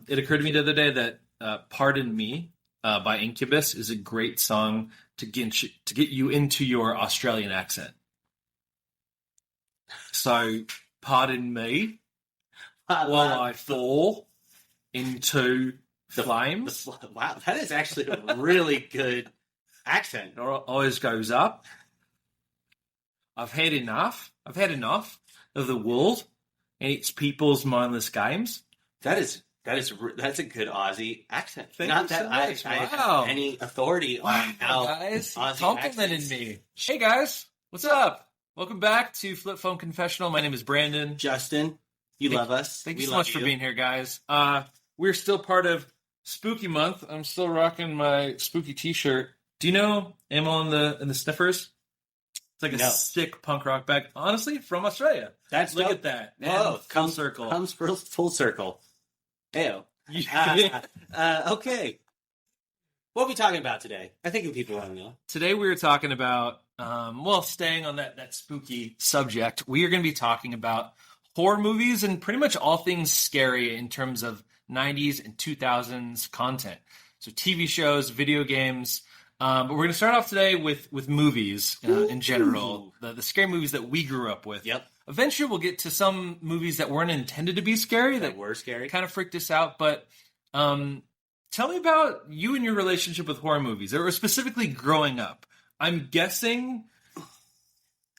It occurred to me the other day that "Pardon Me" by Incubus is a great song to get you into your Australian accent. So, pardon me while I fall into flames. Wow, that is actually a really good accent. It always goes up. I've had enough. I've had enough of the world and its people's mindless games. That's a good Aussie accent. Thank Not you that so much. I Wow. have any authority on how guys, Aussie complimenting accents. me. Hey guys, what's up? Welcome back to Flip Phone Confessional. My name is Brandon. Justin, you love us. Thank We you so love much for being here, guys. We're still part of Spooky Month. I'm still rocking my spooky T-shirt. Do you know Ammo in the Sniffers? It's like a sick punk rock bag. Honestly, from Australia. Look dope. at that. Whoa, Full circle. Comes full circle. Ew. Okay. What are we talking about today? I think people want to know. Today we were talking about, staying on that spooky subject, we are going to be talking about horror movies and pretty much all things scary in terms of 90s and 2000s content. So TV shows, video games. But we're going to start off today with movies in general, the scary movies that we grew up with. Yep. Eventually we'll get to some movies that weren't intended to be scary, That were scary. kind of freaked us out. But tell me about you and your relationship with horror movies, or specifically growing up. I'm guessing,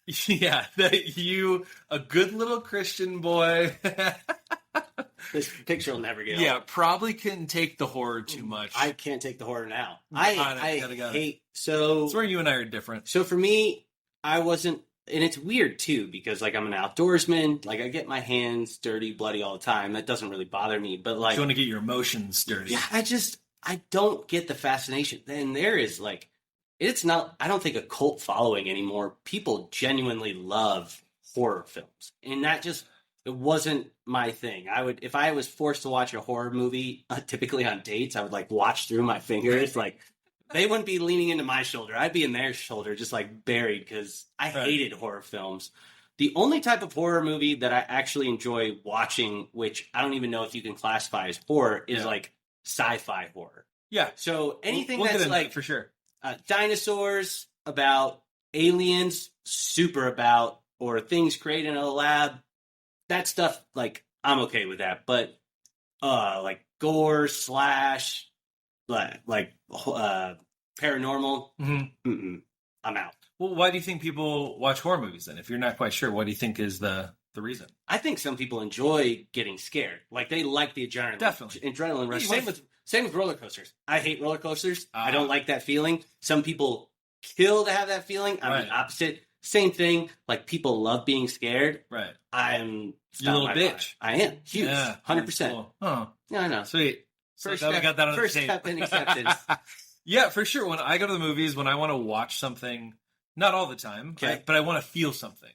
that you, a good little Christian boy, This picture will never get old. probably couldn't take the horror too much. I can't take the horror now. Got it, I got it. hate so. That's where you and I are different. So for me, I wasn't, and it's weird too because like I'm an outdoorsman. Like I get my hands dirty, bloody all the time. That doesn't really bother me. But like, You want to get your emotions dirty. yeah, I don't get the fascination. And there is like, it's not. I don't think a cult following anymore. People genuinely love horror films, and that just. It wasn't my thing. If I was forced to watch a horror movie, typically on dates, I would like watch through my fingers. Like they wouldn't be leaning into my shoulder. I'd be in their shoulder, just like buried because I hated horror films. The only type of horror movie that I actually enjoy watching, which I don't even know if you can classify as horror, is like sci-fi horror. Yeah. So anything We'll that's get into like it for sure. Dinosaurs, about aliens, super about, or things created in a lab. That stuff, like, I'm okay with that. But, like, gore, slash, like paranormal, I'm out. Well, why do you think people watch horror movies then? If you're not quite sure, what do you think is the reason? I think some people enjoy getting scared. Like, they like the adrenaline. Definitely. Adrenaline rush. Yeah, Same with roller coasters. I hate roller coasters. I don't like that feeling. Some people kill to have that feeling. I'm the opposite. Same thing. Like, people love being scared. Right. You're a little bitch. I am. Huge. Yeah. 100%. Cool. Oh, Yeah, I know. sweet. First So we got that on first the tape. step in acceptance. Yeah, for sure. When I go to the movies, when I want to watch something, not all the time, Okay. but I want to feel something.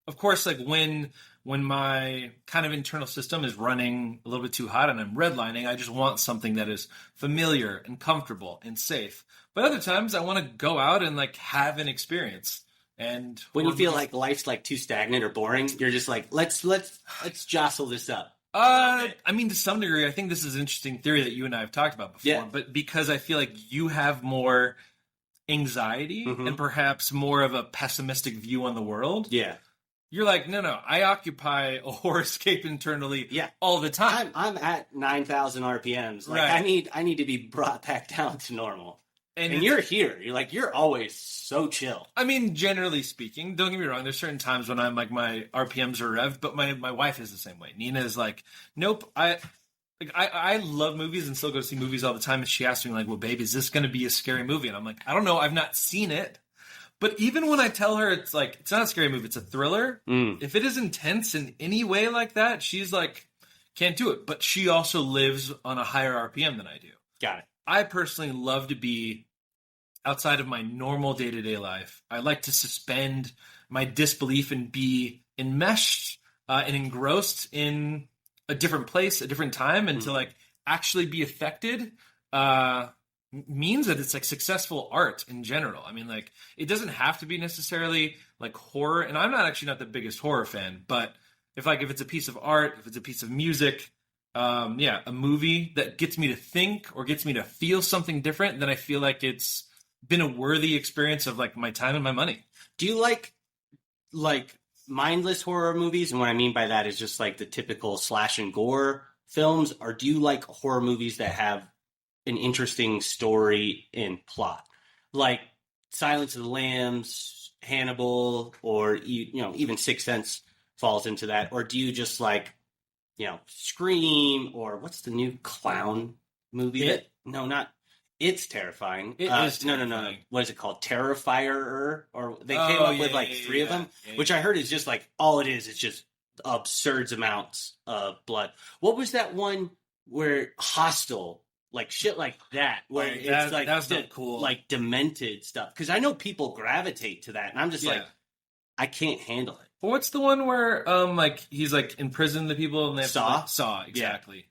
Of course, like when my kind of internal system is running a little bit too hot and I'm redlining, I just want something that is familiar and comfortable and safe. But other times, I want to go out and like have an experience. And When you feel like life's like too stagnant or boring, you're just like, let's jostle this up. I mean, to some degree, I think this is an interesting theory that you and I have talked about before. Yeah. But because I feel like you have more anxiety and perhaps more of a pessimistic view on the world, Yeah. you're like, no, I occupy a horrorscape internally Yeah. all the time. I'm at 9,000 RPMs. Like Right. I need to be brought back down to normal. And it's- you're here. You're always so chill. I mean, generally speaking, don't get me wrong. There's certain times when I'm like my RPMs are revved, but my wife is the same way. Nina is like, nope. I love movies and still go see movies all the time. And she asks me like, well, babe, is this going to be a scary movie? And I'm like, I don't know. I've not seen it. But even when I tell her it's like, it's not a scary movie, it's a thriller. If it is intense in any way like that, she's like, can't do it. But she also lives on a higher RPM than I do. Got it. I personally love to be outside of my normal day-to-day life. I like to suspend my disbelief and be enmeshed and engrossed in a different place, a different time, and to like actually be affected means that it's like successful art in general. I mean, like it doesn't have to be necessarily like horror, and I'm not the biggest horror fan, but if it's a piece of art, if it's a piece of music, a movie that gets me to think or gets me to feel something different, then I feel like it's been a worthy experience of like my time and my money. Do you like mindless horror movies? And what I mean by that is just like the typical slash and gore films, or do you like horror movies that have an interesting story and plot, like Silence of the Lambs, Hannibal, or even Sixth Sense falls into that? Or do you just like Scream, or what's the new clown movie? No, not It's terrifying. It is terrifying. No. What is it called? Terrifier, or they came up with like three of them, which I heard is just like all it is just absurd amounts of blood. What was that one where Hostel, like shit like that, where it's like that's not cool, like demented stuff? Because I know people gravitate to that, and I'm just like, I can't handle it. Well, what's the one where like he's like in prison, the people, and they have Saw, exactly.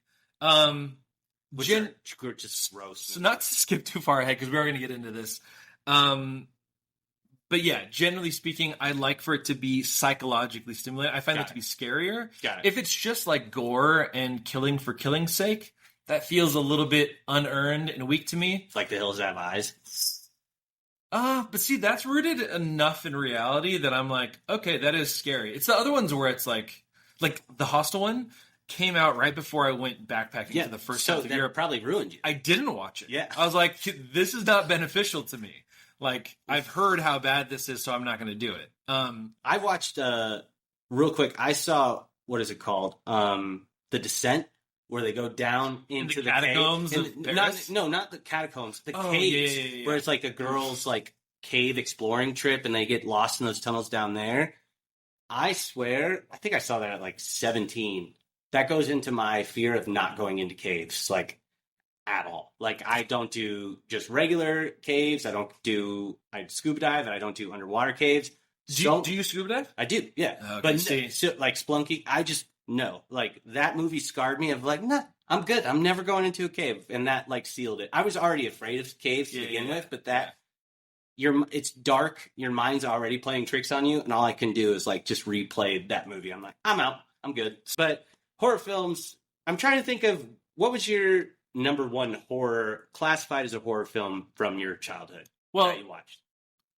Which are just gross. So not to skip too far ahead because we are going to get into this. But yeah, generally speaking, I like for it to be psychologically stimulating. I find that to be scarier. Got it. If it's just like gore and killing for killing's sake, that feels a little bit unearned and weak to me. It's like The Hills Have Eyes. But see, that's rooted enough in reality that I'm like, okay, that is scary. It's the other ones where it's like the Hostel one came out right before I went backpacking for the first time of the year. So that probably ruined you. I didn't watch it. Yeah. I was like, this is not beneficial to me. Like, I've heard how bad this is, so I'm not going to do it. I watched, real quick, I saw, what is it called? The Descent, where they go down into the catacombs cave. of Paris? Not the catacombs, the caves, yeah. where it's like a girl's like cave exploring trip, and they get lost in those tunnels down there. I swear, I think I saw that at like 17. That goes into my fear of not going into caves, like at all. Like I don't do just regular caves. I scuba dive, and I don't do underwater caves. Do you scuba dive? I do, yeah. Okay, but like Splunky, I just no. Like that movie scarred me. Of like, nah, I'm good. I'm never going into a cave, and that like sealed it. I was already afraid of caves to begin with, but it's dark. Your mind's already playing tricks on you, and all I can do is like just replay that movie. I'm like, I'm out. I'm good. But horror films, I'm trying to think of what was your number one horror classified as a horror film from your childhood that you watched?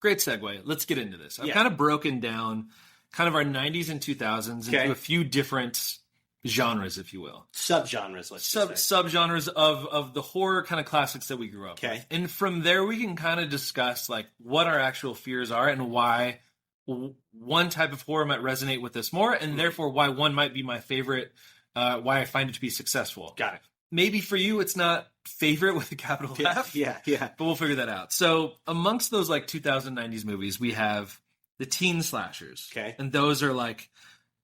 Great segue. Let's get into this. I've kind of broken down kind of our 90s and 2000s into a few different genres, if you will. Subgenres, let's say. Subgenres of the horror kind of classics that we grew up with. And from there, we can kind of discuss like what our actual fears are and why one type of horror might resonate with us more, and therefore why one might be my favorite, why I find it to be successful. Got it. Maybe for you, it's not favorite with a capital F. Yeah. But we'll figure that out. So amongst those like 2090s movies, we have the teen slashers. Okay. And those are like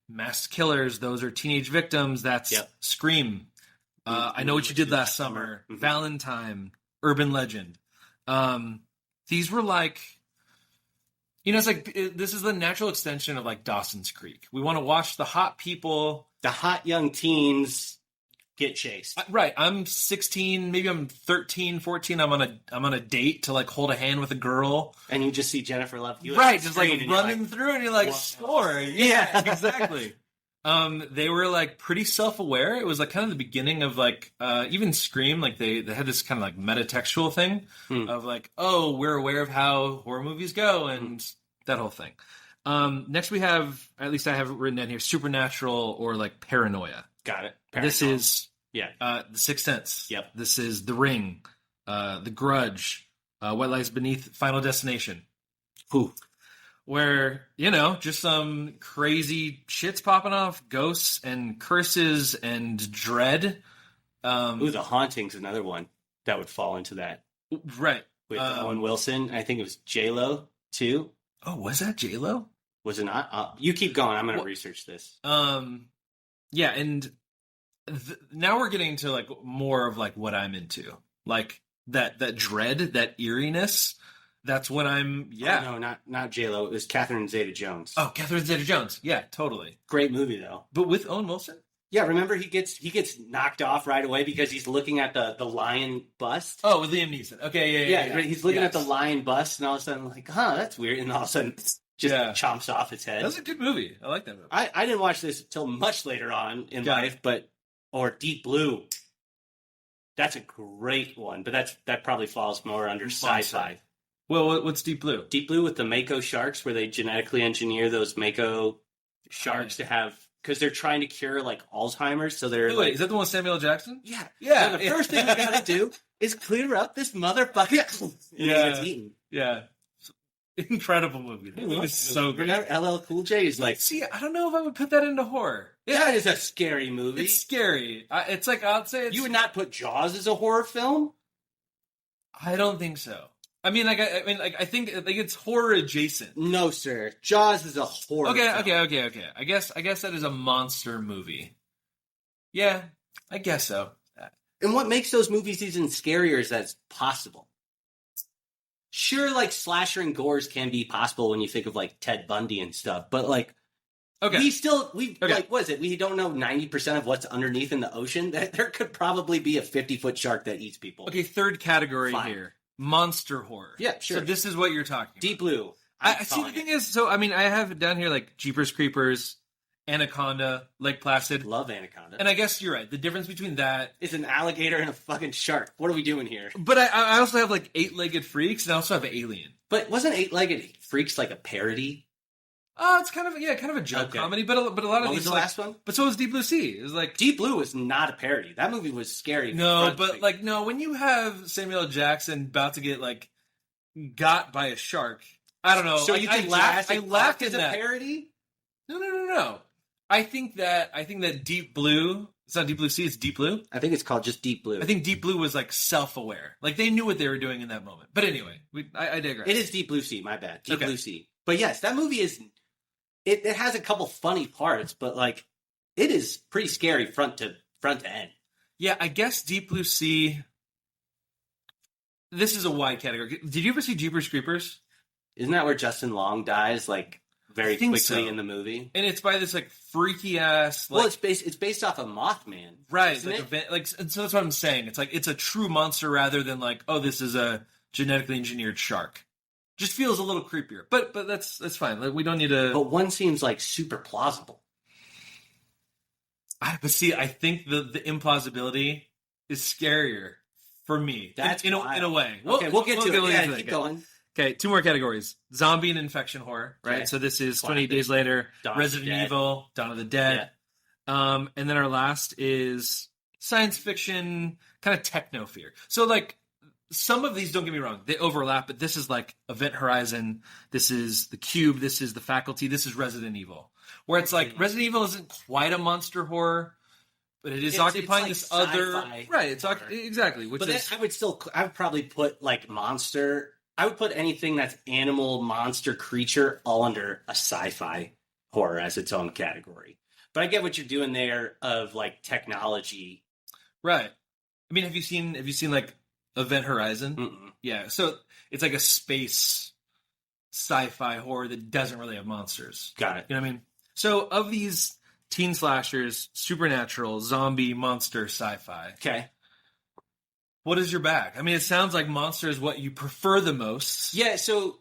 masked killers. Those are teenage victims. That's Scream. I Know What You Did Last Summer. Mm-hmm. Valentine. Urban Legend. These were like, it's like, this is the natural extension of like Dawson's Creek. We want to watch the hot people. The hot young teens get chased. Right. I'm 16, maybe I'm 13, 14. I'm on a date to like hold a hand with a girl. And you just see Jennifer Love Hewitt. Right, just like running through and you're like, score. Yeah, exactly. They were like pretty self-aware. It was like kind of the beginning of like even Scream, like they had this kind of like metatextual thing of like, oh, we're aware of how horror movies go and that whole thing. Next we have, at least I have it written down here, supernatural or like paranoia. Got it. This is The Sixth Sense. Yep. This is The Ring, The Grudge, What Lies Beneath, Final Destination. Ooh. Where, just some crazy shit's popping off, ghosts and curses and dread. The Haunting's another one that would fall into that. Right. With Owen Wilson. I think it was J-Lo, too. Oh, was that J-Lo? Was it not? You keep going. I'm going to research this. Yeah, and now we're getting to like more of like what I'm into, like that dread, that eeriness. That's what I'm. Yeah, oh, no, not J-Lo. It was Catherine Zeta-Jones. Oh, Catherine Zeta-Jones. Yeah, totally. Great movie though. But with Owen Wilson. Yeah, remember he gets knocked off right away because he's looking at the lion bust. Oh, with Liam Neeson. Okay, yeah. He's looking at the lion bust, and all of a sudden, like, that's weird, and all of a sudden, chomps off its head. That's a good movie. I like that movie. I didn't watch this until much later on in life, but Or Deep Blue. That's a great one, but that probably falls more under sci-fi. Well, what's Deep Blue? Deep Blue with the Mako sharks, where they genetically engineer those Mako sharks to have, because they're trying to cure like Alzheimer's. So they're Wait, is that the one with Samuel L. Jackson? yeah. Yeah. So the first thing we gotta do is clear up this motherfucker. Yeah. It's eaten. Yeah. Incredible movie. That movie is so good. LL Cool J is like, See, I don't know if I would put that into horror. that is a scary movie. It's scary. It's like, I'd say it's... You would not put Jaws as a horror film? I don't think so. I mean, I think it's horror adjacent. No, sir. Jaws is a horror film. Okay. I guess that is a monster movie. Yeah, I guess so. And what makes those movies even scarier is that it's possible. Sure, like slasher and gores can be possible when you think of like Ted Bundy and stuff, but like Okay. like what is it? We don't know 90% of what's underneath in the ocean. There could probably be a 50-foot shark that eats people. Okay, third category Fine. here. Monster horror. Yeah, sure. So this is what you're talking about. Deep Blue. I see, the thing is, so, I mean, I have it down here like Jeepers Creepers, Anaconda, Lake Placid. Love Anaconda. And I guess you're right. The difference between that... It's an alligator and a fucking shark. What are we doing here? But I also have like Eight-Legged Freaks, and I also have Alien. But wasn't Eight-Legged Freaks like a parody? It's kind of a joke Okay. comedy, but a lot of What these... was the like- last one? But so was Deep Blue Sea. It was like... Deep Blue was not a parody. That movie was scary. No, front to but back. like, no, when you have Samuel L. Jackson about to get like got by a shark, I don't know. So like, you think I laughed Park at is a that. parody? No. I think that Deep Blue. It's not Deep Blue Sea. It's Deep Blue. I think it's called just Deep Blue. I think Deep Blue was like self-aware. Like they knew what they were doing in that moment. But anyway, I digress. It is Deep Blue Sea. My bad. Deep Okay. Blue Sea. But yes, that movie is. It has a couple funny parts, but like, it is pretty scary front to end. Yeah, I guess Deep Blue Sea. This is a wide category. Did you ever see Jeepers Creepers? Isn't that where Justin Long dies? Like very I think quickly so. in the movie. And it's by this like freaky ass. Like, Well, it's based off of Mothman, right, isn't like, it? event, like, and so that's what I'm saying. It's like it's a true monster rather than like, oh, this is a genetically engineered shark. Just feels a little creepier, but that's fine. Like, we don't need to. But one seems like super plausible. But see, I think the implausibility is scarier for me. That's in a wild. way. Okay, we'll get to it. we'll Yeah, get to keep that. going. Okay, two more categories: zombie and infection horror. Right. Okay. So this is Classic. 28 Days Later, Dawn of the Resident Dead. Evil, Dawn of the Dead. And then our last is science fiction, kind of techno fear. So like some of these, don't get me wrong, they overlap, but this is like Event Horizon, this is The Cube, this is The Faculty, this is Resident Evil. Where it's like Resident Evil isn't quite a monster horror, but it is It's occupying like this other sci-fi right. It's horror. exactly, which But is then I would probably put like monster. I would put anything that's animal, monster, creature all under a sci-fi horror as its own category. But I get what you're doing there of like technology. right. I mean, have you seen like Event Horizon? Mm-mm. Yeah, so it's like a space sci-fi horror that doesn't really have monsters. Got it. You know what I mean? So of these teen slashers, supernatural, zombie, monster, sci-fi, Okay. what is your bag? I mean, it sounds like monster is what you prefer the most. Yeah. So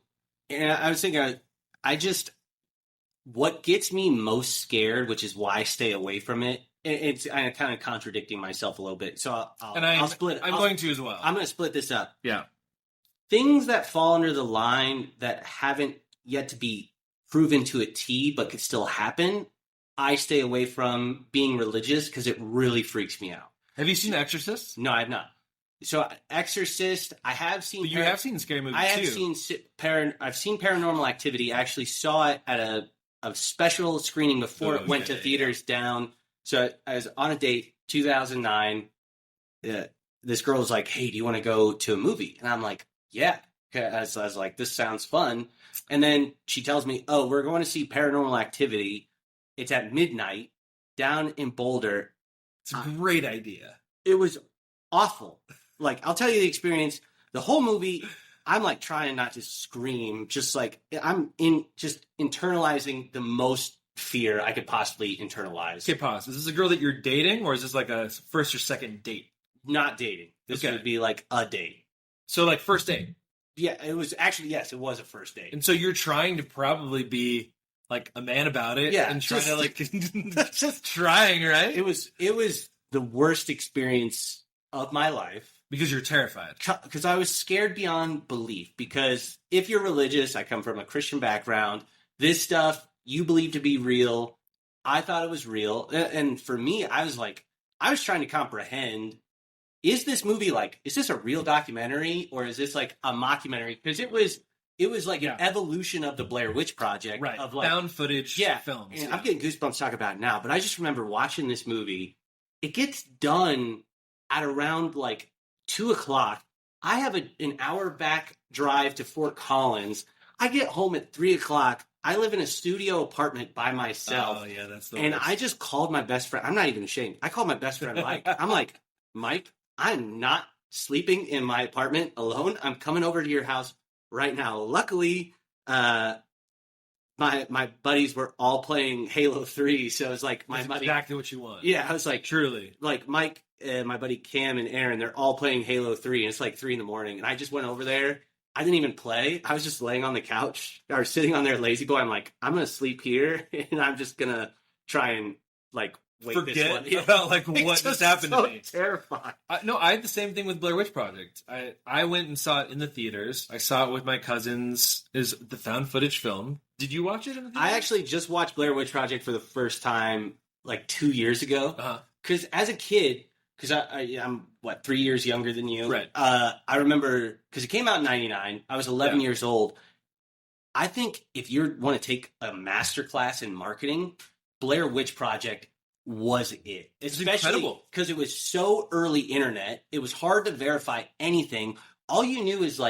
I was thinking, what gets me most scared, which is why I stay away from it. I'm kind of contradicting myself a little bit. So I'll split. I'm going to as well. I'm going to split this up. yeah. Things that fall under the line that haven't yet to be proven to a T but could still happen, I stay away from being religious because it really freaks me out. Have you seen Exorcist? No, I have not. So Exorcist, I have seen. But you have seen Scary Movie I have too. seen I've seen Paranormal Activity. I actually saw it at a special screening before it went to theaters down. So I was on a date, 2009. This girl was like, "Hey, do you want to go to a movie?" And I'm like, "Yeah." I was like, "This sounds fun." And then she tells me, "Oh, we're going to see Paranormal Activity. It's at midnight down in Boulder." It's a great idea. It was awful. Like, I'll tell you the experience. The whole movie, I'm like trying not to scream. Just like I'm just internalizing the most fear I could possibly internalize. Okay, pause. Is this a girl that you're dating, or is this like a first or second date? Not dating. This Okay. would be like a date. So like first date. Yeah, it was actually, yes, it was a first date. And so you're trying to probably be like a man about it, Yeah, and trying just- to like just trying, right? It was the worst experience of my life. Because you're terrified. Because I was scared beyond belief. Because if you're religious, I come from a Christian background. This stuff you believe to be real. I thought it was real. And for me, I was trying to comprehend, is this movie is this a real documentary or is this like a mockumentary? Because it was like an evolution of the Blair Witch Project. Right. Of found footage films. And I'm getting goosebumps talking about it now, but I just remember watching this movie. It gets done at around 2:00. I have an hour back drive to Fort Collins. I get home at 3:00. I live in a studio apartment by myself. Oh, yeah, that's the And worst. I just called my best friend. I'm not even ashamed. I called my best friend Mike. I'm like, Mike, I'm not sleeping in my apartment alone. I'm coming over to your house right now. Luckily, my buddies were all playing Halo 3, so it was like my That's buddy. exactly what you want. Yeah, I was like, Truly. like Mike, my buddy Cam and Aaron, they're all playing Halo 3, and it's like 3 a.m. And I just went over there. I didn't even play. I was just laying on the couch or sitting on their lazy boy. I'm like, I'm going to sleep here, and I'm just going to try and wait this one. Forget about what just happened so to me. Terrified. No, I had the same thing with Blair Witch Project. I went and saw it in the theaters. I saw it with my cousins. Is the found footage film. Did you watch it in the theaters? I actually just watched Blair Witch Project for the first time 2 years ago. Because as a kid, because I'm 3 years younger than you. Right. I remember, because it came out in 99. I was 11 years old. I think if you want to take a master class in marketing, Blair Witch Project was it. Especially because it was so early internet. It was hard to verify anything. All you knew is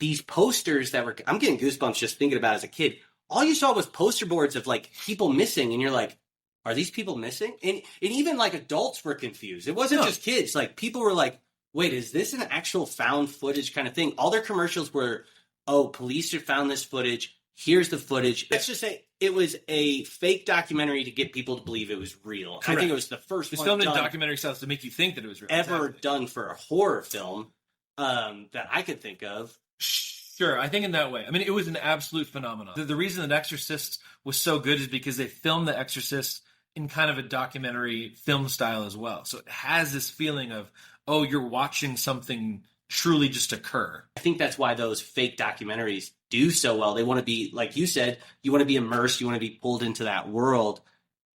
these posters that were, I'm getting goosebumps just thinking about it as a kid. All you saw was poster boards of people missing, and you're like, are these people missing? And even adults were confused. It wasn't just kids. People were like, wait, is this an actual found footage kind of thing? All their commercials were, oh, police have found this footage. Here's the footage. Let's just say it was a fake documentary to get people to believe it was real. Correct. I think it was the first one filmed in documentary style to make you think that it was real. Ever done for a horror film that I could think of. Sure, I think in that way. I mean, it was an absolute phenomenon. The reason that Exorcist was so good is because they filmed The Exorcist in kind of a documentary film style as well. So it has this feeling of, oh, you're watching something truly just occur. I think that's why those fake documentaries do so well. They want to be, like you said, you want to be immersed, you want to be pulled into that world.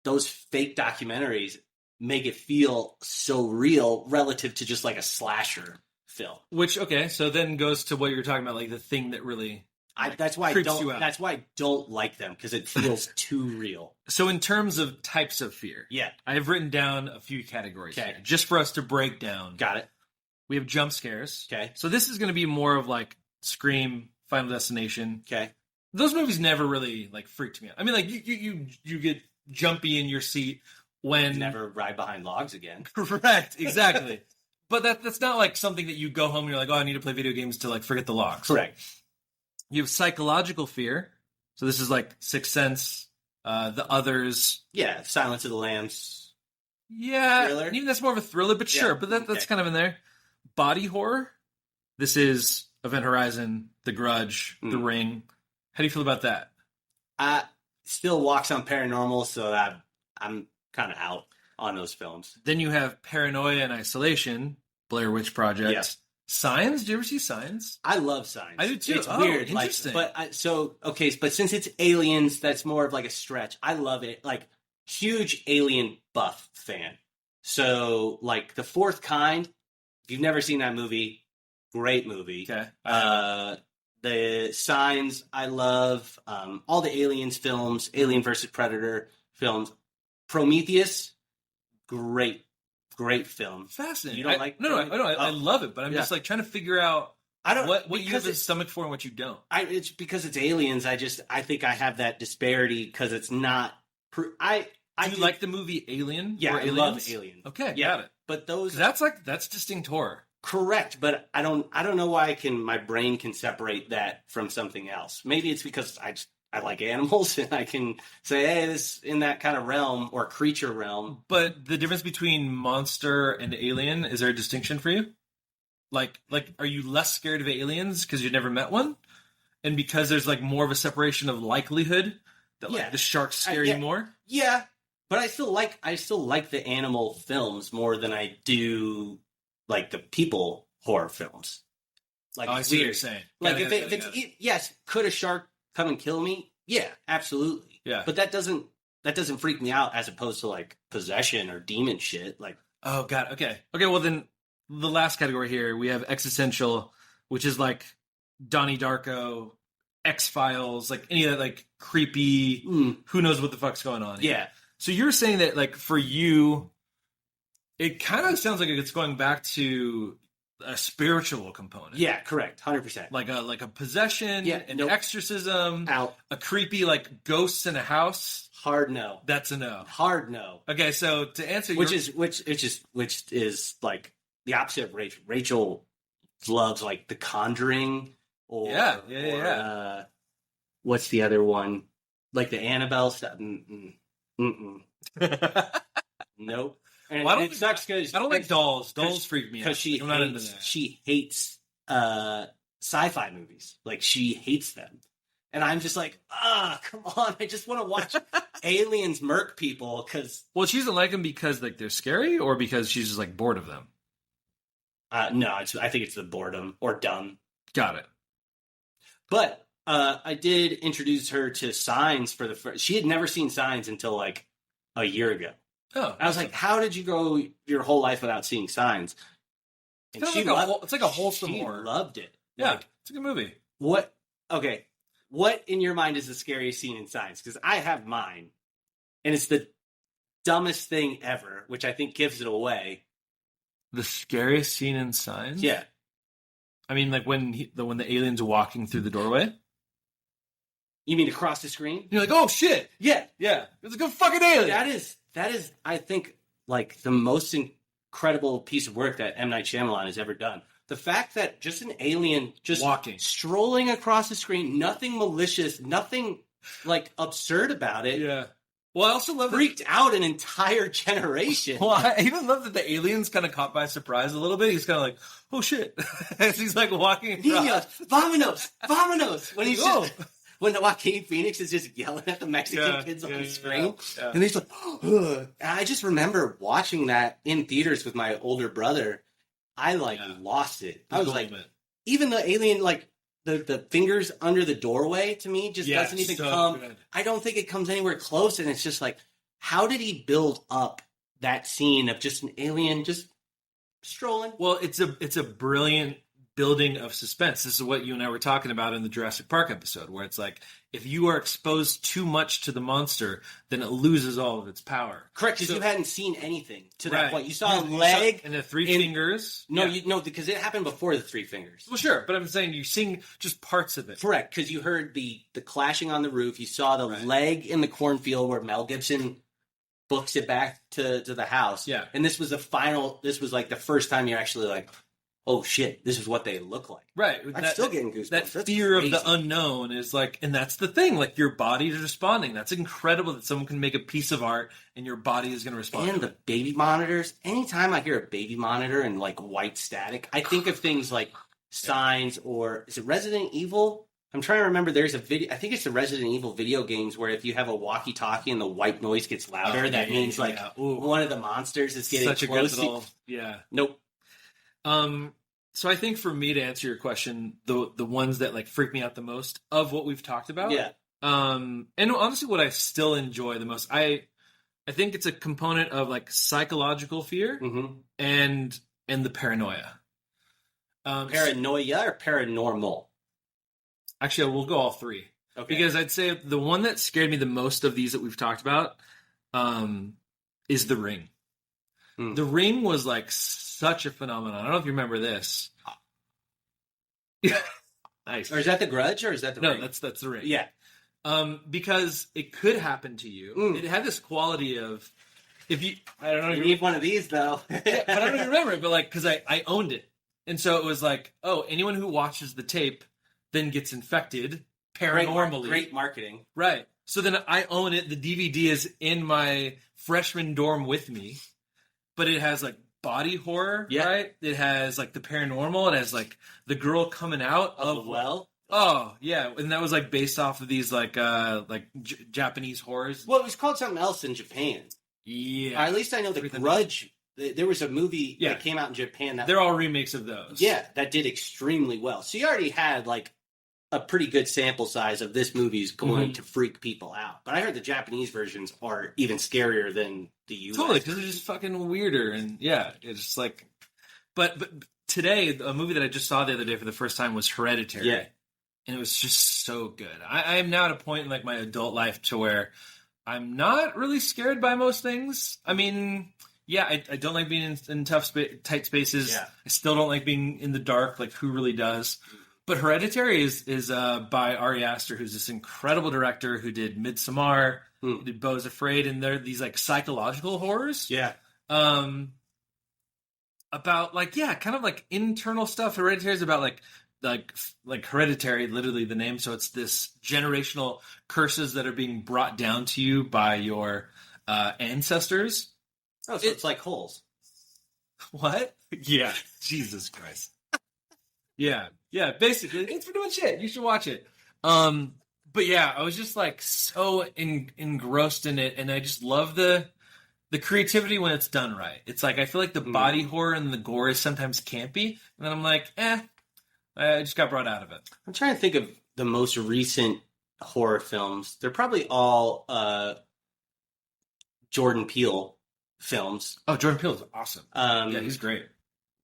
Those fake documentaries make it feel so real relative to just a slasher film. Which, okay, so then goes to what you were talking about, the thing that really that's why creeps you out. That's why I don't like them, because it feels too real. So in terms of types of fear, I have written down a few categories here, just for us to break down. Got it. We have jump scares. Okay. So this is going to be more of Scream, Final Destination. Okay. Those movies never really freaked me out. I mean, you get jumpy in your seat when never ride behind logs again. Correct, exactly. But that's not something that you go home and you're like, oh, I need to play video games to forget the logs. Correct. You have psychological fear. So this is Sixth Sense, The Others. Yeah, Silence of the Lambs. Yeah, thriller. And even that's more of a thriller, but sure. But that's kind of in there. Body horror. This is Event Horizon, The Grudge, The Ring. How do you feel about that? Still walks on Paranormal, so I'm kind of out on those films. Then you have Paranoia and Isolation, Blair Witch Project. Yeah. Signs? Did you ever see Signs? I love Signs. I do too. It's weird. Interesting. But since it's aliens, that's more of a stretch. I love it. Huge alien buff fan. So The Fourth Kind, if you've never seen that movie, great movie. Okay. The Signs, I love. All the Aliens films, Alien versus Predator films. Prometheus, great film. Fascinating. You don't like? No, I love it, but I'm just trying to figure out what you have a stomach for and what you don't. It's because it's aliens. I think I have that disparity because it's not. Do you like the movie Alien? Yeah, I love Alien. Okay, yeah, got it. But those that's distinct horror. Correct, but I don't know why my brain can separate that from something else. Maybe it's because I like animals and I can say, hey, this in that kind of realm or creature realm. But the difference between monster and alien, is there a distinction for you? Are you less scared of aliens because you've never met one? And because there's more of a separation of likelihood that the sharks scare you more? Yeah, But I still like the animal films more than I do like the people horror films. Like I see what you're saying. Like Got it, if got it, it's got it. yes, could a shark come and kill me? Yeah, absolutely. Yeah. But that doesn't freak me out as opposed to like possession or demon shit. Like Oh god. Okay. Okay. Well, then the last category here we have existential, which is like Donnie Darko, X Files, like any of that like creepy. Who knows what the fuck's going on? Here. yeah, So you're saying that like for you, it kind of sounds like it's going back to a spiritual component. yeah, correct, 100%. Like a possession, Yeah, an nope. exorcism, Out, a creepy like ghosts in a house. hard no, That's a no. hard no. Okay, so to answer Which your is like the opposite of Rachel. Rachel loves like The Conjuring or what's the other one? Like the Annabelle stuff. Nope. And Well, it sucks because I don't like dolls. Dolls freak me out. because I'm not into that. she hates sci-fi movies. Like she hates them. And I'm just like, come on! I just want to watch aliens murk people because Well, she doesn't like them because like they're scary, or because she's just like bored of them. no, I think it's the boredom or dumb. Got it. But I did introduce her to Signs for the first. She had never seen Signs until like a year ago. Oh, I was like, "How did you go your whole life without seeing Signs?" And it's, she it's like a wholesome she horror. loved it. Yeah, Like, it's a good movie. what? Okay, what in your mind is the scariest scene in Signs? Because I have mine, and it's the dumbest thing ever, which I think gives it away. The scariest scene in Signs. Yeah, I mean, like when the alien's walking through the doorway. you mean across the screen? You're like, oh shit, Yeah, yeah, it's a good fucking alien. that is, I think, like the most incredible piece of work that M. Night Shyamalan has ever done. The fact that just an alien just Walking. strolling across the screen, nothing malicious, nothing like absurd about it, Yeah. Well, I also love that. freaked out an entire generation. Well, I even love that the alien's kind of caught by surprise a little bit. He's kind of like, oh shit, as he's like walking across. Niños, vámonos, vámonos. When he's Oh. just, when Joaquin Phoenix is just yelling at the Mexican kids on the screen, yeah. and he's like, ugh. And I just remember watching that in theaters with my older brother. I lost it. I was like, even the alien, like the fingers under the doorway to me just doesn't even come. Good. I don't think it comes anywhere close. And it's just like, how did he build up that scene of just an alien just strolling? Well, it's a brilliant building of suspense. This is what you and I were talking about in the Jurassic Park episode, where it's like, if you are exposed too much to the monster, then it loses all of its power. Correct, because So- you hadn't seen anything to Right. that point. You saw a You leg. and the three in- fingers. No, Yeah. because it happened before the three fingers. Well, sure, but I'm saying you're seeing just parts of it. Correct, because you heard the clashing on the roof. You saw the Right. leg in the cornfield where Mel Gibson books it back to the house. Yeah. And this was like the first time you're actually like, oh shit, this is what they look like. Right. I'm still getting goosebumps. That That's fear of crazy. the unknown is like, and that's the thing, like your body is responding. That's incredible that someone can make a piece of art and your body is going to respond. And to the it. baby monitors. Anytime I hear a baby monitor and like white static, I think of things like Signs or is it Resident Evil? I'm trying to remember. There's a video. I think it's the Resident Evil video games where if you have a walkie-talkie and the white noise gets louder, Oh, that yeah, means yeah, like yeah. Ooh. one of the monsters is getting Such a close. good little, yeah. Nope. So I think for me to answer your question, the ones that like freak me out the most of what we've talked about, Yeah. and honestly, what I still enjoy the most, I think it's a component of like psychological fear Mm-hmm. and the paranoia. Paranoia or paranormal? Actually, we'll go all three. Okay. Because I'd say the one that scared me the most of these that we've talked about is The Ring. Hmm. The Ring was like such a phenomenon. I don't know if you remember this. Nice. Or is that the Grudge or is that the No, Ring? that's The Ring. Yeah. Because it could happen to you. Mm. It had this quality of if you. I don't know. You need one of these though. But I don't even remember it. But like, because I owned it, and so it was like, oh, anyone who watches the tape then gets infected paranormally. Great marketing. Right. So then I own it. The DVD is in my freshman dorm with me, but it has like body horror, Yeah. right? It has like the paranormal. It has like the girl coming out Of of the well. Oh yeah, and that was like based off of these like Japanese horrors. Well, it was called something else in Japan. Yeah. Or at least I know The Everything- Grudge. There was a movie Yeah. that came out in Japan that They're all remakes of those. yeah, that did extremely well. So you already had like a pretty good sample size of this movie is going Mhm. to freak people out. But I heard the Japanese versions are even scarier than the US. Totally, because they're just fucking weirder, and yeah, it's just like. But today, a movie that I just saw the other day for the first time was Hereditary. Yeah. And it was just so good. I am now at a point in like my adult life to where I'm not really scared by most things. I mean, yeah, I don't like being in tight spaces. Yeah. I still don't like being in the dark. Like, who really does? But Hereditary is by Ari Aster, who's this incredible director who did Midsommar, who did Beau's Afraid, and they're these like psychological horrors. Yeah. About like, yeah, kind of like internal stuff. Hereditary is about like hereditary, literally the name. So it's this generational curses that are being brought down to you by your ancestors. Oh, so it's like Holes. What? Yeah. Jesus Christ. Yeah. Basically, it's for doing shit. You should watch it. But yeah, I was just like so engrossed in it, and I just love the creativity when it's done right. It's like I feel like the body horror and the gore is sometimes campy, and then I'm like, I just got brought out of it. I'm trying to think of the most recent horror films. They're probably all Jordan Peele films. Oh, Jordan Peele is awesome. Yeah, he's great.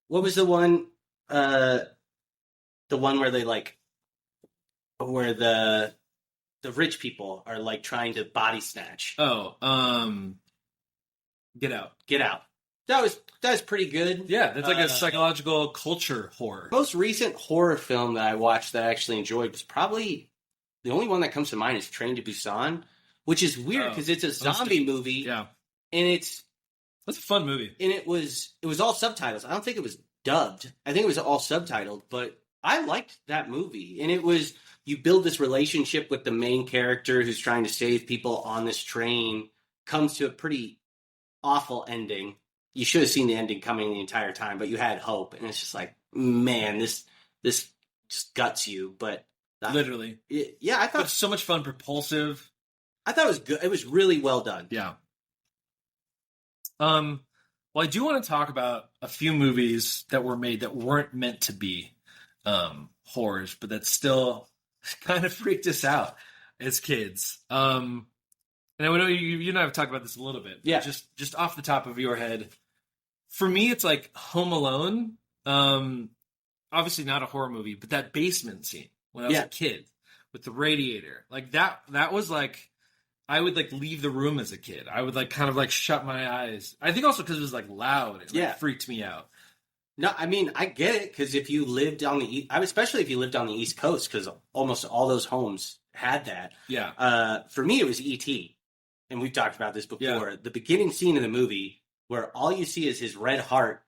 What was the one? The one where they like, where the rich people are like trying to body snatch. Oh, Get Out. Get Out. That was pretty good. Yeah, that's like a psychological culture horror. Most recent horror film that I watched that I actually enjoyed was probably the only one that comes to mind is Train to Busan, which is weird because it's a zombie movie. Yeah, and that's a fun movie. And it was all subtitles. I don't think it was dubbed. I think it was all subtitled, but I liked that movie. And it was, you build this relationship with the main character who's trying to save people on this train, comes to a pretty awful ending. You should have seen the ending coming the entire time, but you had hope. And it's just like, man, this just guts you. But literally. I thought it's so much fun, propulsive. I thought it was good. It was really well done. Yeah. Well, I do want to talk about a few movies that were made that weren't meant to be horrors, but that still kind of freaked us out as kids. And I know you and I have talked about this a little bit. Yeah. Just off the top of your head, for me, it's like Home Alone. Obviously not a horror movie, but that basement scene when I was a kid with the radiator, like that was like, I would like leave the room as a kid. I would like kind of like shut my eyes. I think also because it was like loud. It like, freaked me out. No, I mean, I get it, because if you lived on the especially if you lived on the East Coast, because almost all those homes had that. Yeah. For me, it was E.T., and we've talked about this before. Yeah. The beginning scene of the movie, where all you see is his red heart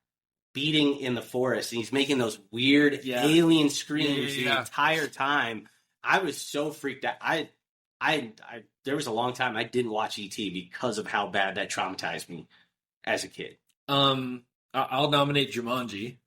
beating in the forest, and he's making those weird alien screams the entire time. I was so freaked out. I there was a long time I didn't watch E.T. because of how bad that traumatized me as a kid. I'll nominate Jumanji.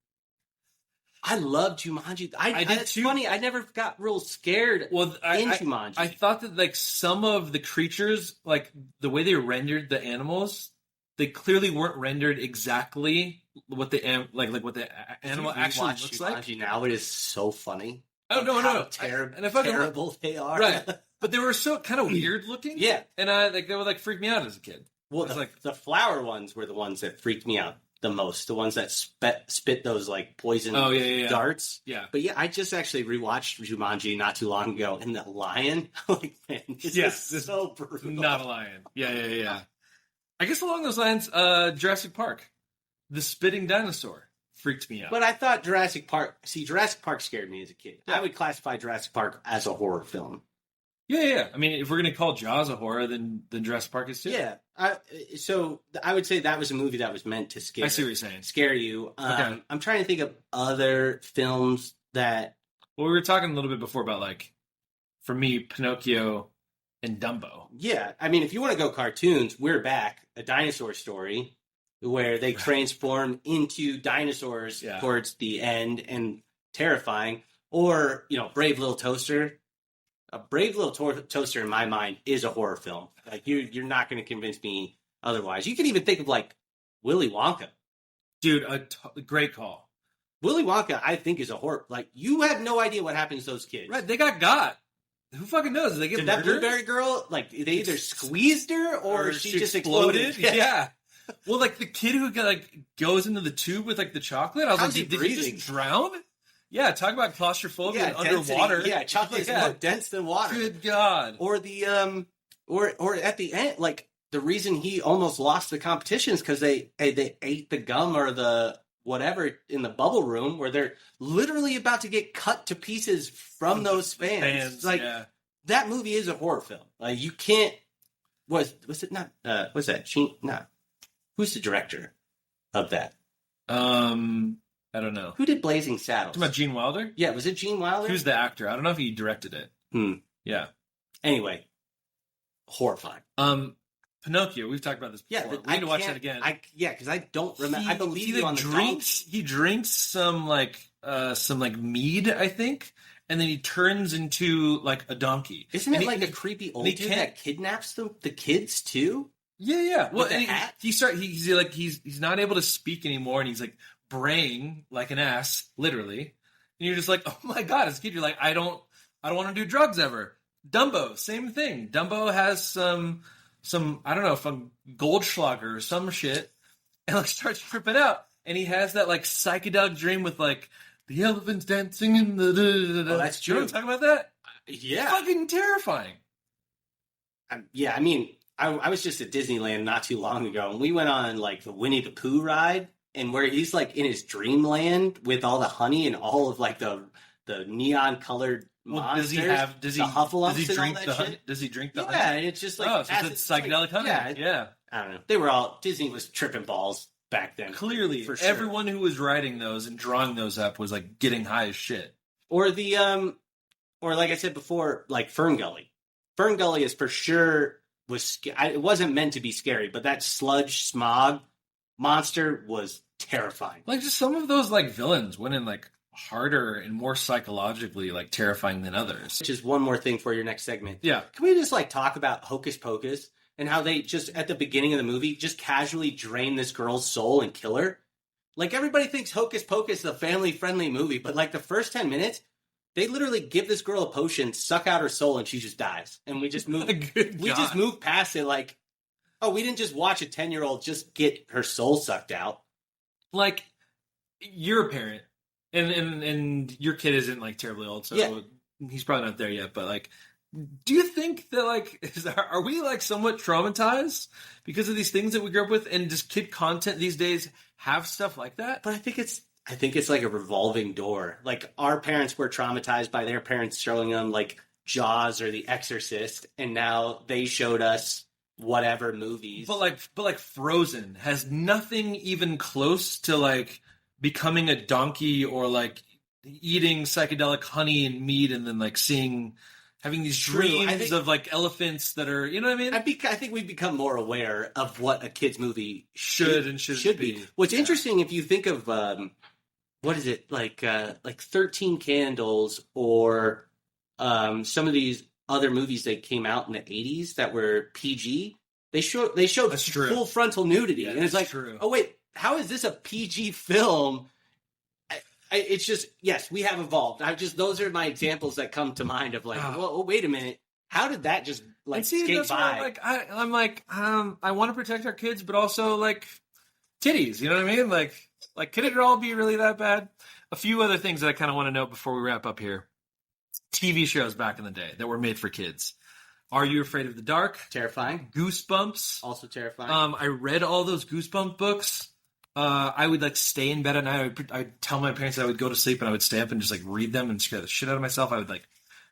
I love Jumanji. It's funny. I never got real scared in Jumanji. I thought that like some of the creatures, like the way they rendered the animals, they clearly weren't rendered exactly what the what the animal actually looks like. Now it is so funny. Oh no! Terrible they are. Right, but they were so kind of weird looking. Yeah, and they would like freak me out as a kid. Well, the flower ones were the ones that freaked me out the most. The ones that spit those like poison darts. Yeah. But yeah, I just actually rewatched Jumanji not too long ago, and the lion, like, man, this is so brutal. Not a lion. Yeah. I guess along those lines, Jurassic Park, the spitting dinosaur freaked me out. But I thought Jurassic Park scared me as a kid. Yeah. I would classify Jurassic Park as a horror film. Yeah. I mean, if we're going to call Jaws a horror, then Jurassic Park is too. Yeah. So I would say that was a movie that was meant to scare. I see what you're saying. Scare you. Okay. I'm trying to think of other films that. Well, we were talking a little bit before about, like, for me, Pinocchio and Dumbo. Yeah. I mean, if you want to go cartoons, we're back. A Dinosaur Story, where they transform into dinosaurs towards the end, and terrifying. Or, Brave Little Toaster. A Brave Little Toaster, in my mind, is a horror film. Like, you're not going to convince me otherwise. You can even think of like Willy Wonka. Dude, great call. Willy Wonka, I think, is a horror. Like, you have no idea what happens to those kids. Right, they got. Who fucking knows? Did they get Did murdered? that blueberry girl, like, they either squeezed her or she just exploded? Yeah. Well, like the kid who goes into the tube with like the chocolate. I was How's like, he did he breathing? just drown? Yeah, talk about claustrophobia and underwater. Yeah, chocolate is more dense than water. Good God. Or the or at the end, like the reason he almost lost the competition is because they ate the gum or the whatever in the bubble room where they're literally about to get cut to pieces from those fans. Like yeah. that movie is a horror film. Like you can't. Was it not? Was that she? Not. Who's the director of that? I don't know. Who did Blazing Saddles? Talking about Gene Wilder? Yeah, was it Gene Wilder? Who's the actor? I don't know if he directed it. Yeah. Anyway, horrifying. Pinocchio. We've talked about this before. Yeah, we need to watch that again. Because I don't remember. I believe you on the drinks. He drinks some mead, I think, and then he turns into like a donkey. Isn't it like a creepy old dude that kidnaps the kids too? Yeah. Well, and he's not able to speak anymore, and he's like braying like an ass, literally. And you're just like, oh my God, as a kid, you're like, I don't want to do drugs ever. Dumbo, same thing. Dumbo has some I don't know, from Goldschlager or some shit, and like starts tripping out, and he has that like psychedelic dream with like the elephants dancing in the. Oh, that's true. You want to talk about that? Yeah, fucking terrifying. I mean, I was just at Disneyland not too long ago, and we went on like the Winnie the Pooh ride, and where he's like in his dreamland with all the honey and all of like the neon colored. Monsters, does he drink the honey? Does he drink the honey? Yeah, it's just like so it's psychedelic honey. Yeah. I don't know. They were all Disney was tripping balls back then. Clearly, for sure. Everyone who was writing those and drawing those up was like getting high as shit. Or or like I said before, like Fern Gully. Fern Gully is for sure it wasn't meant to be scary, but that sludge smog monster was terrifying. Like just some of those like villains went in like harder and more psychologically like terrifying than others. Which is one more thing for your next segment. Yeah. Can we just like talk about Hocus Pocus and how they just at the beginning of the movie just casually drain this girl's soul and kill her? Like everybody thinks Hocus Pocus is a family friendly movie, but like the first 10 minutes, they literally give this girl a potion, suck out her soul, and she just dies. And we just move just move past it like, oh, we didn't just watch a 10-year-old just get her soul sucked out. Like you're a parent. And your kid isn't like terribly old, so he's probably not there yet. But like, do you think that like are we like somewhat traumatized because of these things that we grew up with, and does kid content these days have stuff like that? But I think it's like a revolving door. Like our parents were traumatized by their parents showing them like Jaws or The Exorcist, and now they showed us whatever movies. But like Frozen has nothing even close to like becoming a donkey or like eating psychedelic honey and meat and then like having these dreams of like elephants that are, you know what I mean? I think we've become more aware of what a kid's movie should be. What's interesting if you think of what is it like 13 Candles or some of these other movies that came out in the 80s that were PG. They showed full frontal nudity, and it's like, oh wait. How is this a PG film? It's just, yes, we have evolved. Those are my examples that come to mind of like, well, wait a minute. How did that just like skate by? I'm like, I want to protect our kids, but also like titties, you know what I mean? Like could it all be really that bad? A few other things that I kind of want to note before we wrap up here. TV shows back in the day that were made for kids. Are You Afraid of the Dark? Terrifying. Goosebumps. Also terrifying. I read all those Goosebump books. I would like stay in bed at night. I'd tell my parents that I would go to sleep and I would stay up and just like read them and scare the shit out of myself. I would like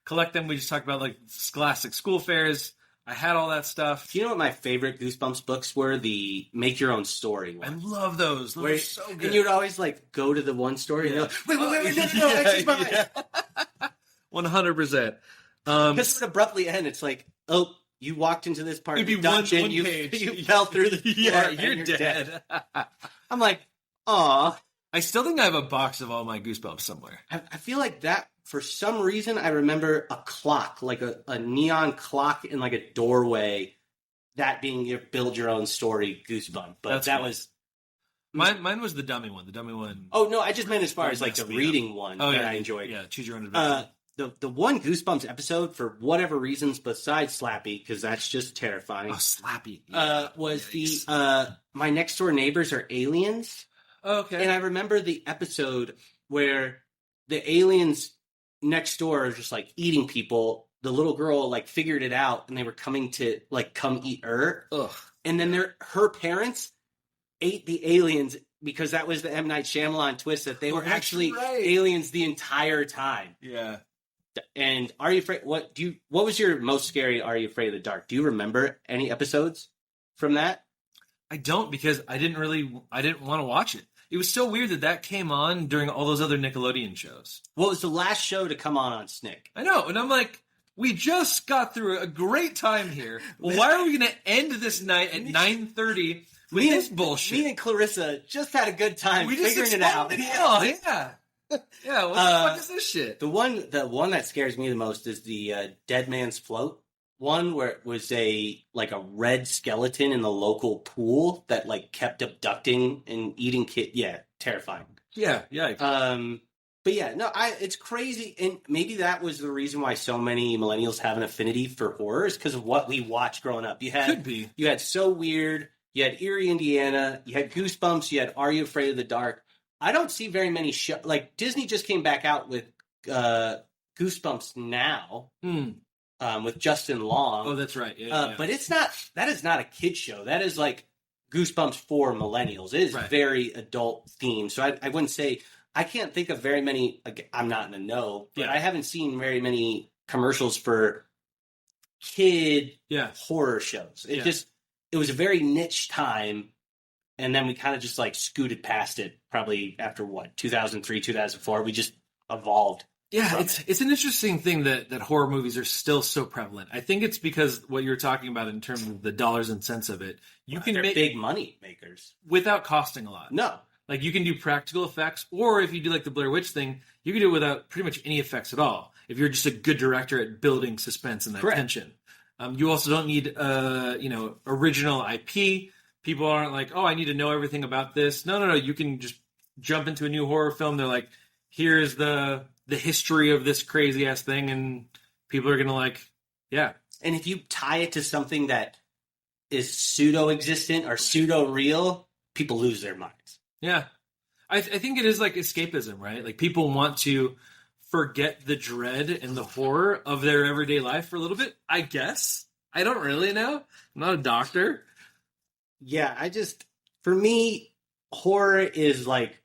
collect them. We just talked about like scholastic school fairs. I had all that stuff. Do you know what my favorite Goosebumps books were? The Make Your Own Story ones. I love those. Those are so good. And you'd always like go to the one story and you're like, wait, no, that's mine. 100%. Because it would abruptly end. It's like, oh, you walked into this part of the dungeon, one page. You fell through the floor, you're dead. I'm like, aw. I still think I have a box of all my Goosebumps somewhere. I feel like that, for some reason, I remember a clock, like a neon clock in like a doorway that being your build your own story Goosebump. But That's that cool. was Mine was the dummy one. The dummy one. oh no, I just meant as far as like the Yeah. reading one Oh that yeah, I enjoyed. Yeah, choose your own adventure. The one Goosebumps episode for whatever reasons besides Slappy because that's just terrifying. Oh, Slappy. Was Yikes. the my next door neighbors are aliens. Okay. And I remember the episode where the aliens next door are just like eating people. The little girl like figured it out and they were coming to like come eat her. Ugh. And then her parents ate the aliens because that was the M. Night Shyamalan twist that they were that's actually right. aliens the entire time. Yeah. And Are You Afraid? What was your most scary Are You Afraid of the Dark? Do you remember any episodes from that? I don't because I didn't want to watch it. It was so weird that came on during all those other Nickelodeon shows. What was the last show to come on Snick? I know, and I'm like, we just got through a great time here. Well, why are we going to end this night at 9:30 with this bullshit? Me and Clarissa just had a good time we just figuring it out. Yeah. Yeah, what the fuck is this shit? The one that scares me the most is the Dead Man's Float one, where it was a red skeleton in the local pool that like kept abducting and eating kids. Yeah, terrifying. Yeah. But yeah, no, it's crazy, and maybe that was the reason why so many millennials have an affinity for horrors because of what we watched growing up. Could be. You had So Weird, you had Eerie, Indiana, you had Goosebumps, you had Are You Afraid of the Dark? I don't see very many shows. Like, Disney just came back out with Goosebumps now with Justin Long. Oh, that's right. Yeah. But that is not a kid's show. That is like Goosebumps for millennials. It is very adult themed. So I wouldn't say, I can't think of very many, I'm not in the know, but I haven't seen very many commercials for kid horror shows. It was a very niche time. And then we kind of just like scooted past it probably after 2003, 2004. We just evolved. Yeah, it's an interesting thing that horror movies are still so prevalent. I think it's because what you're talking about in terms of the dollars and cents of it. They're make big money makers. Without costing a lot. No. Like you can do practical effects, or if you do like the Blair Witch thing, you can do it without pretty much any effects at all. If you're just a good director at building suspense and that tension. You also don't need original IP. People aren't like, oh, I need to know everything about this. No. You can just jump into a new horror film. They're like, here's the history of this crazy ass thing, and people are gonna like, yeah. And if you tie it to something that is pseudo existent or pseudo real, people lose their minds. Yeah, I think it is like escapism, right? Like people want to forget the dread and the horror of their everyday life for a little bit. I guess I don't really know. I'm not a doctor. Yeah, for me, horror is like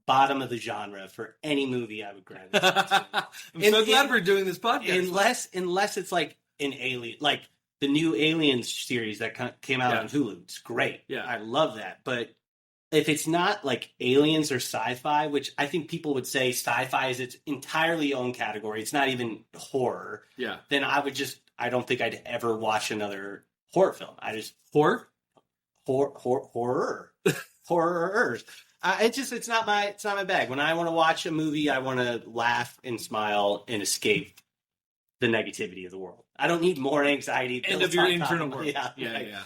bottom of the genre for any movie I would grab. I'm so glad we're doing this podcast. Unless it's like an alien, like the new Aliens series that came out on Hulu. It's great. Yeah, I love that. But if it's not like aliens or sci-fi, which I think people would say sci-fi is its entirely own category, it's not even horror. Yeah. Then I don't think I'd ever watch another horror film. Horrors. It's not my bag. When I want to watch a movie, I want to laugh and smile and escape the negativity of the world. I don't need more anxiety. End of your internal world. Yeah.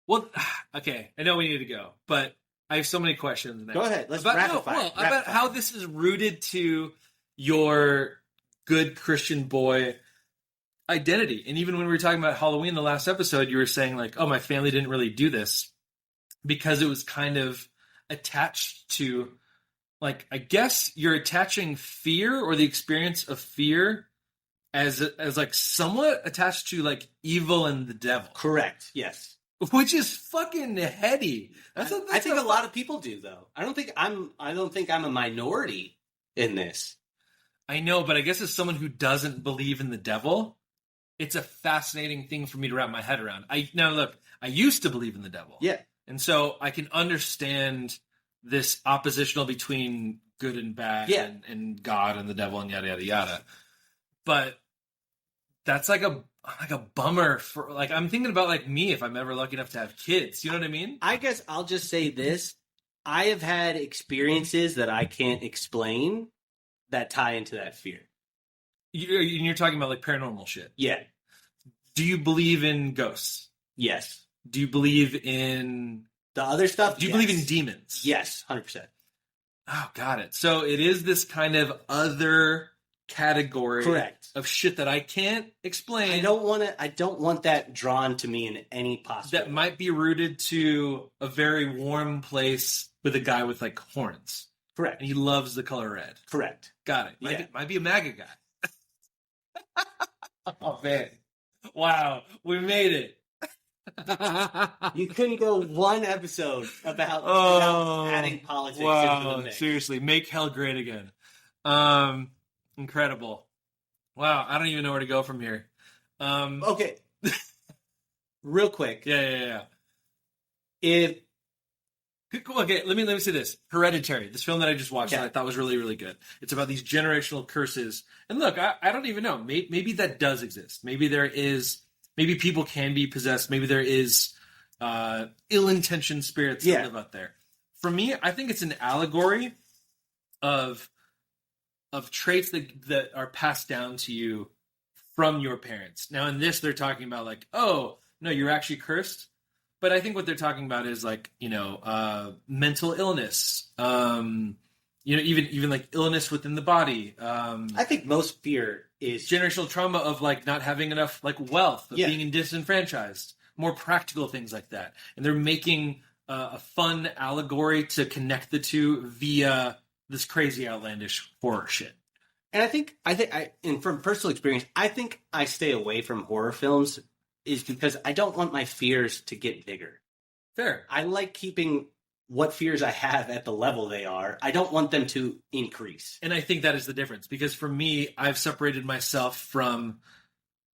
Well, okay. I know we need to go, but I have so many questions now. Go ahead. Let's rapid fire. About how this is rooted to your good Christian boy identity. And even when we were talking about Halloween the last episode, you were saying like, oh, my family didn't really do this because it was kind of attached to, like, I guess you're attaching fear or the experience of fear as like somewhat attached to like evil and the devil. Correct. Yes. Which is fucking heady. I think a lot of people do, though. I don't think I'm a minority in this. I know, but I guess as someone who doesn't believe in the devil, it's a fascinating thing for me to wrap my head around. Now look, I used to believe in the devil. Yeah. And so I can understand this oppositional between good and bad and God and the devil and yada, yada, yada. But that's like a bummer for, like, I'm thinking about like me if I'm ever lucky enough to have kids. You know what I mean? I guess I'll just say this. I have had experiences that I can't explain that tie into that fear. You're talking about like paranormal shit. Yeah. Do you believe in ghosts? Yes. Do you believe in... The other stuff? Do you believe in demons? Yes, 100%. Oh, got it. So it is this kind of other category Correct. of shit that I can't explain. I don't want that drawn to me in any possible that way. might be rooted to a very warm place with a guy with like horns. Correct. And he loves the color red. Correct. Got it. Yeah. Might be a MAGA guy. Oh, man. Wow. We made it. You couldn't go one episode without adding politics into the Wow. mix. Seriously. Make hell great again. Incredible. Wow. I don't even know where to go from here. Okay. Real quick. Yeah. If Okay, let me say this. Hereditary, this film that I just watched that Yeah. I thought was really, really good. It's about these generational curses. And look, I don't even know. Maybe that does exist. Maybe people can be possessed. Maybe there is ill-intentioned spirits that live out there. For me, I think it's an allegory of traits that are passed down to you from your parents. Now, in this, they're talking about like, oh, no, you're actually cursed. But I think what they're talking about is like, mental illness, even like illness within the body. I think most fear is Generational trauma of like not having enough like wealth, of Yeah. being disenfranchised, more practical things like that. And they're making a fun allegory to connect the two via this crazy outlandish horror shit. And and from personal experience, I think I stay away from horror films is because I don't want my fears to get bigger. Fair. I like keeping what fears I have at the level they are. I don't want them to increase. And I think that is the difference because for me, I've separated myself from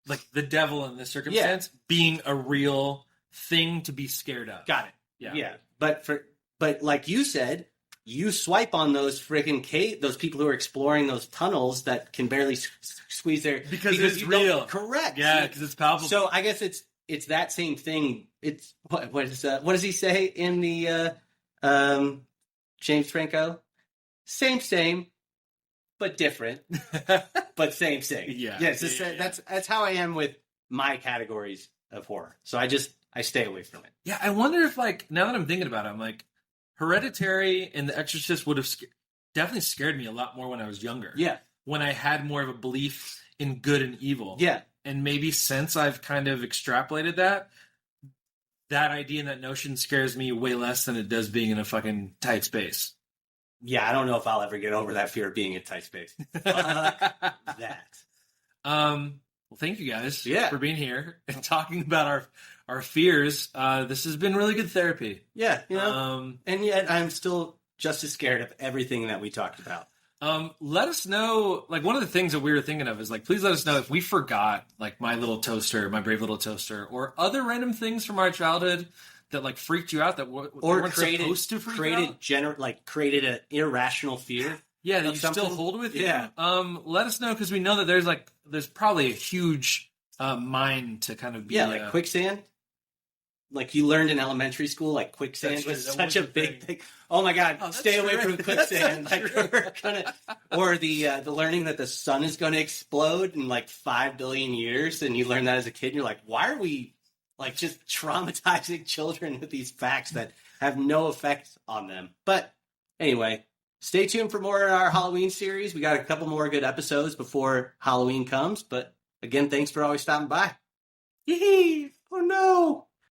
like the devil in this circumstance being a real thing to be scared of. Got it. Yeah. But like you said, you swipe on those freaking those people who are exploring those tunnels that can barely squeeze their Because it's you don't- Real. Correct. Yeah, because it's palpable. So I guess it's that same thing. It's what does he say in the James Franco? Same, but different. But same. Yeah. Yes. Yeah. That's how I am with my categories of horror. So I stay away from it. Yeah, I wonder if like now that I'm thinking about it, I'm like Hereditary and The Exorcist would have definitely scared me a lot more when I was younger. Yeah. When I had more of a belief in good and evil. Yeah. And maybe since I've kind of extrapolated that idea and that notion scares me way less than it does being in a fucking tight space. Yeah, I don't know if I'll ever get over that fear of being in tight space. Fuck that. Well, thank you guys for being here and talking about our fears. This has been really good therapy. Yeah, and yet I'm still just as scared of everything that we talked about. Let us know, like one of the things that we were thinking of is like, please let us know if we forgot like My Little Toaster, My Brave Little Toaster, or other random things from our childhood that like freaked you out that weren't supposed to freak you out. Created an irrational fear. Yeah, that of you something. still hold with you. Yeah. Let us know because we know that there's probably a huge mine to kind of be. Like quicksand. Like you learned in elementary school, like quicksand That's was true. That such was a a big thing. thing. Oh my God, Oh, that's stay away true. from quicksand. That's Like true. we're gonna, or the learning that the sun is going to explode in like 5 billion years, and you learn that as a kid, and you're like, why are we like just traumatizing children with these facts that have no effect on them? But anyway, stay tuned for more in our Halloween series. We got a couple more good episodes before Halloween comes. But again, thanks for always stopping by. Yee! Oh no!